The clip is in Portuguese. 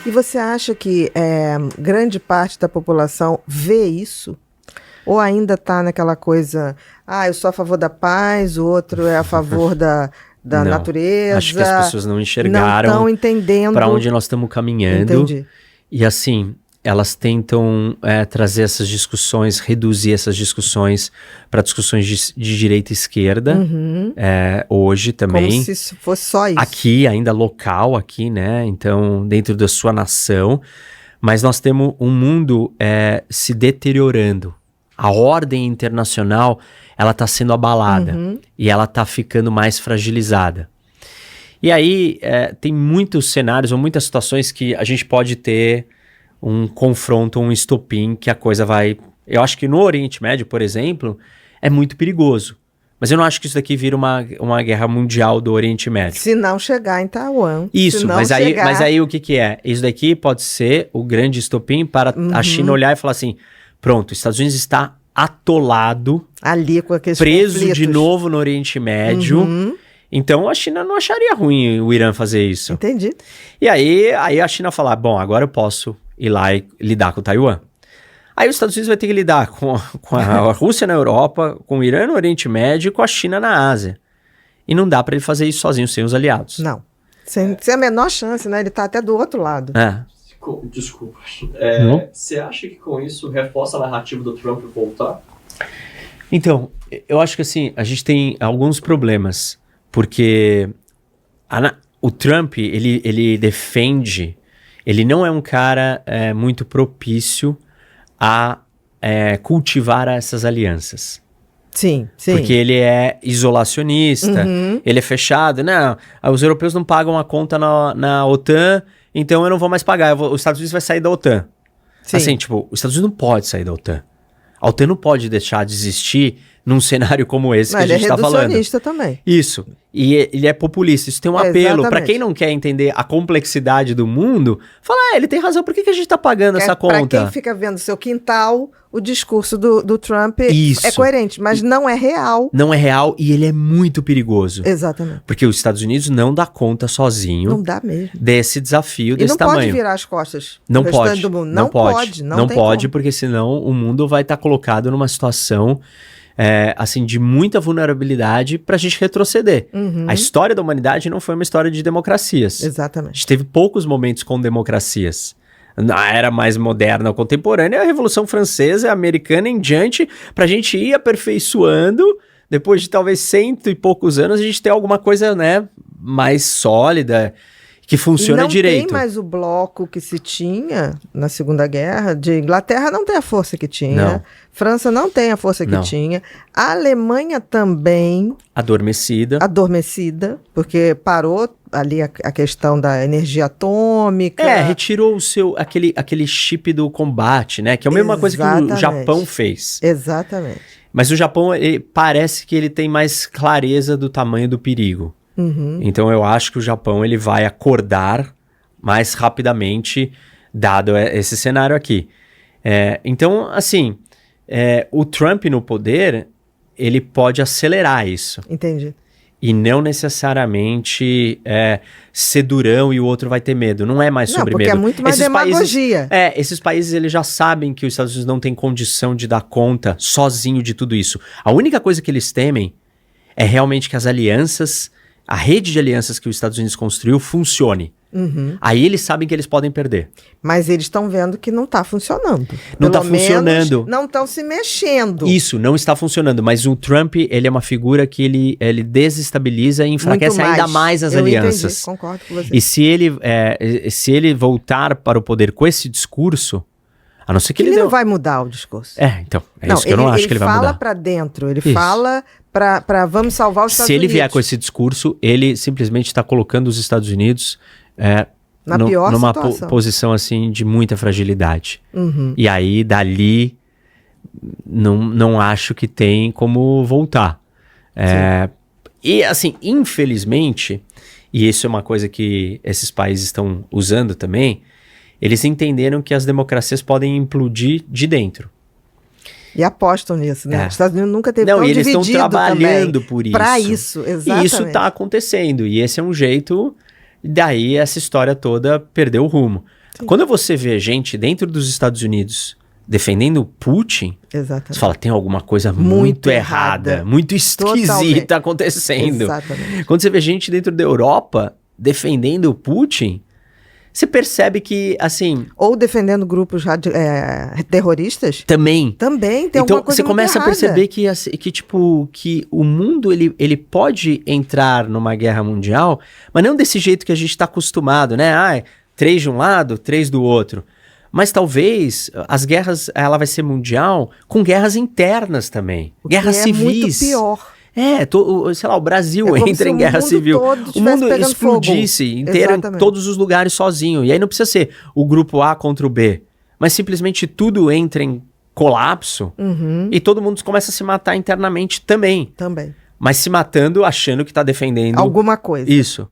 E você acha que grande parte da população vê isso? Ou ainda está naquela coisa, eu sou a favor da paz, o outro é a favor da Não, natureza? acho que as pessoas não enxergaram não estão entendendo para onde nós estamos caminhando. Entendi. E assim, elas tentam trazer essas discussões, reduzir essas discussões para discussões de direita e esquerda, hoje também. Como se fosse só isso. Aqui, ainda local, aqui, né? Então, dentro da sua nação. Mas nós temos um mundo se deteriorando. A ordem internacional, ela está sendo abalada. E ela está ficando mais fragilizada. E aí, tem muitos cenários ou muitas situações que a gente pode ter um confronto, um estopim, que a coisa vai... Eu acho que no Oriente Médio, por exemplo, é muito perigoso. Mas eu não acho que isso daqui vira uma guerra mundial do Oriente Médio. Se não chegar em Taiwan. Isso, mas aí o que é? Isso daqui pode ser o grande estopim para a China olhar e falar assim, pronto, os Estados Unidos está atolado, ali com aqueles preso conflitos. de novo no Oriente Médio. Então a China não acharia ruim o Irã fazer isso. Entendi. E aí a China falar, bom, agora eu posso ir lá e lidar com Taiwan. Aí os Estados Unidos vai ter que lidar com a Rússia na Europa, com o Irã no Oriente Médio e com a China na Ásia. E não dá para ele fazer isso sozinho, sem os aliados. Não. Sem a menor chance, né? Ele tá até do outro lado. Desculpa. Você acha que com isso reforça a narrativa do Trump voltar? Então, eu acho que assim, a gente tem alguns problemas. Porque o Trump, ele defende... Ele não é um cara muito propício a cultivar essas alianças. Sim. Porque ele é isolacionista, ele é fechado. Não, os europeus não pagam a conta na OTAN, então eu não vou mais pagar. Os Estados Unidos vai sair da OTAN. Sim. Assim, tipo, os Estados Unidos não pode sair da OTAN. A OTAN não pode deixar de existir num cenário como esse que a gente está falando. Ele é reducionista também. Isso. E ele é populista. Isso tem um apelo. Para quem não quer entender a complexidade do mundo, fala, ele tem razão. Por que a gente está pagando essa conta? Para quem fica vendo seu quintal, o discurso do Trump Isso. é coerente, mas não é real. Não é real e ele é muito perigoso. Exatamente. Porque os Estados Unidos não dá conta sozinho. Não dá mesmo. Desse desafio, e desse tamanho. não pode virar as costas. Não pode. Do mundo. Não pode. Não pode, porque senão o mundo vai estar colocado numa situação... assim, de muita vulnerabilidade pra gente retroceder. A história da humanidade não foi uma história de democracias. Exatamente. A gente teve poucos momentos com democracias. Na era mais moderna ou contemporânea, a Revolução Francesa, a americana em diante, pra gente ir aperfeiçoando, depois de talvez 100 e poucos anos, a gente ter alguma coisa, né, mais sólida, que funciona direito. Não tem mais o bloco que se tinha na Segunda Guerra. De Inglaterra não tem a força que tinha. Não. França não tem a força que tinha. A Alemanha também... Adormecida, porque parou ali a questão da energia atômica. Retirou aquele chip do combate, né? Que é a mesma coisa que o Japão fez. Exatamente. Mas o Japão, parece que ele tem mais clareza do tamanho do perigo. Então eu acho que o Japão ele vai acordar mais rapidamente, dado esse cenário aqui. Então, assim, o Trump no poder, ele pode acelerar isso. Entendi. E não necessariamente ser durão e o outro vai ter medo. Não é mais sobre medo. Porque é muito mais demagogia. Esses países eles já sabem que os Estados Unidos não têm condição de dar conta sozinho de tudo isso. A única coisa que eles temem é realmente que as alianças... A rede de alianças que os Estados Unidos construiu funcione. Aí eles sabem que eles podem perder. Mas eles estão vendo que não está funcionando. Não está funcionando. Não estão se mexendo. Isso, não está funcionando. Mas o Trump, ele é uma figura que ele desestabiliza e enfraquece ainda mais as alianças. Entendi, concordo com você. E se ele voltar para o poder com esse discurso, a não ser que ele não vai mudar o discurso. Então, isso que eu não acho que ele vai mudar. Ele fala para dentro, ele fala para vamos salvar os Estados Unidos. Se ele vier com esse discurso, ele simplesmente está colocando os Estados Unidos numa posição assim de muita fragilidade. E aí, dali, não acho que tem como voltar. E assim, infelizmente, e isso é uma coisa que esses países estão usando também, eles entenderam que as democracias podem implodir de dentro. E apostam nisso, né? Os Estados Unidos nunca teve tão dividido também. Eles estão trabalhando por isso. Para isso, exatamente. E isso está acontecendo. E esse é um jeito... Daí essa história toda perdeu o rumo. Quando você vê gente dentro dos Estados Unidos defendendo o Putin, Exatamente. você fala, tem alguma coisa muito errada, muito esquisita acontecendo. Exatamente. Quando você vê gente dentro da Europa defendendo o Putin, você percebe que, assim... Ou defendendo grupos terroristas. Também Tem então, alguma coisa você começa muito a perceber que o mundo ele pode entrar numa guerra mundial, mas não desse jeito que a gente está acostumado, né? 3 de um lado, 3 do outro. Mas talvez as guerras, ela vai ser mundial com guerras internas também. Guerras civis. Muito pior. Sei lá, o Brasil entra em guerra civil. O mundo explodisse inteiro em todos os lugares sozinho. E aí não precisa ser o grupo A contra o B. Mas simplesmente tudo entra em colapso e todo mundo começa a se matar internamente também. Também. Mas se matando achando que está defendendo... alguma coisa. Isso.